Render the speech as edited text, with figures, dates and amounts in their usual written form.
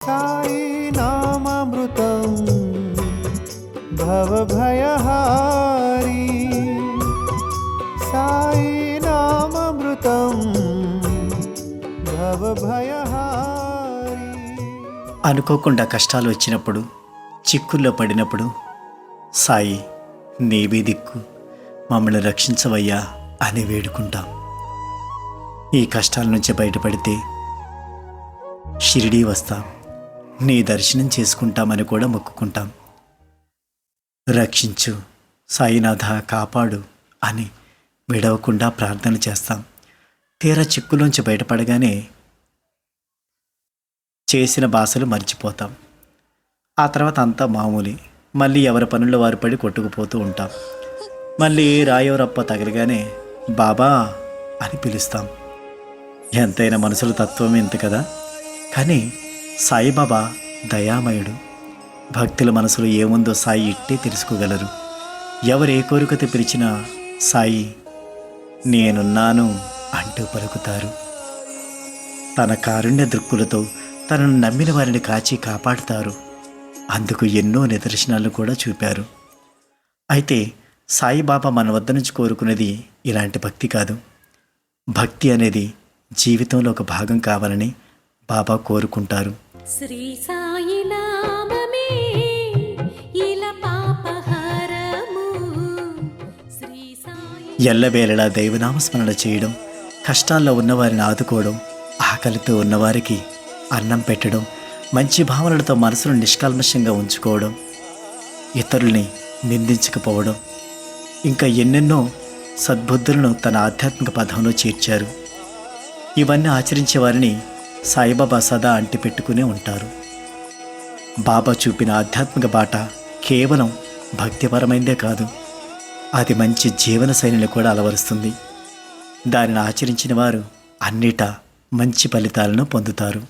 సాయి నామామృతం భవభయహారి సాయి నామామృతం భవభయహారి. అనుకోకుండా కష్టాలు వచ్చినప్పుడు, చిక్కుల్లో పడినప్పుడు సాయి నీవే దిక్కు, మమ్మల్ని రక్షించవయ్యా అని వేడుకుంటాం. ఈ కష్టాల నుంచి బయటపడితే షిరిడీ వస్తాం, నీ దర్శనం చేసుకుంటామని కూడా మొక్కుకుంటాం. రక్షించు సాయినాథ, కాపాడు అని విడవకుండా ప్రార్థన చేస్తాం. తీరా చిక్కులోంచి బయటపడగానే చేసిన భాషలు మర్చిపోతాం. ఆ తర్వాత అంతా మామూలు. మళ్ళీ ఎవరి పనుల్లో వారు పడి కొట్టుకుపోతూ ఉంటాం. మళ్ళీ రాయవరప్ప తగలగానే బాబా అని పిలుస్తాం. ఎంతైనా మనుషుల తత్వం ఎంత కదా. కానీ సాయిబాబా దయామయుడు. భక్తుల మనసులో ఏముందో సాయి ఇట్టే తెలుసుకోగలరు. ఎవరు ఏ కోరికతో పిలిచినా సాయి నేనున్నాను అంటూ పలుకుతారు. తన కారుణ్య దృక్కులతో తనను నమ్మిన వారిని కాచి కాపాడుతారు. అందుకు ఎన్నో నిదర్శనాలు కూడా చూపారు. అయితే సాయిబాబా మన వద్ద నుంచి కోరుకునేది ఇలాంటి భక్తి కాదు. భక్తి అనేది జీవితంలో ఒక భాగం కావాలని బాబా కోరుకుంటారు. శ్రీ సాయి నామమే ఇలా పాపహరము. శ్రీ సాయి ఎల్లవేళలా దైవనామస్మరణ చేయడం, కష్టాల్లో ఉన్నవారిని ఆదుకోవడం, ఆకలితో ఉన్నవారికి అన్నం పెట్టడం, మంచి భావనలతో మనసును నిష్కల్మషంగా ఉంచుకోవడం, ఇతరుల్ని నిందించకపోవడం, ఇంకా ఎన్నెన్నో సద్బుద్ధులను తన ఆధ్యాత్మిక పదంలో చేర్చారు. ఇవన్నీ ఆచరించే వారిని సాయిబాబా సదా అంటిపెట్టుకునే ఉంటారు. బాబా చూపిన ఆధ్యాత్మిక బాట కేవలం భక్తిపరమైందే కాదు, అది మంచి జీవన శైలిని కూడా అలవరుస్తుంది. దానిని ఆచరించిన వారు అన్నిటా మంచి ఫలితాలను పొందుతారు.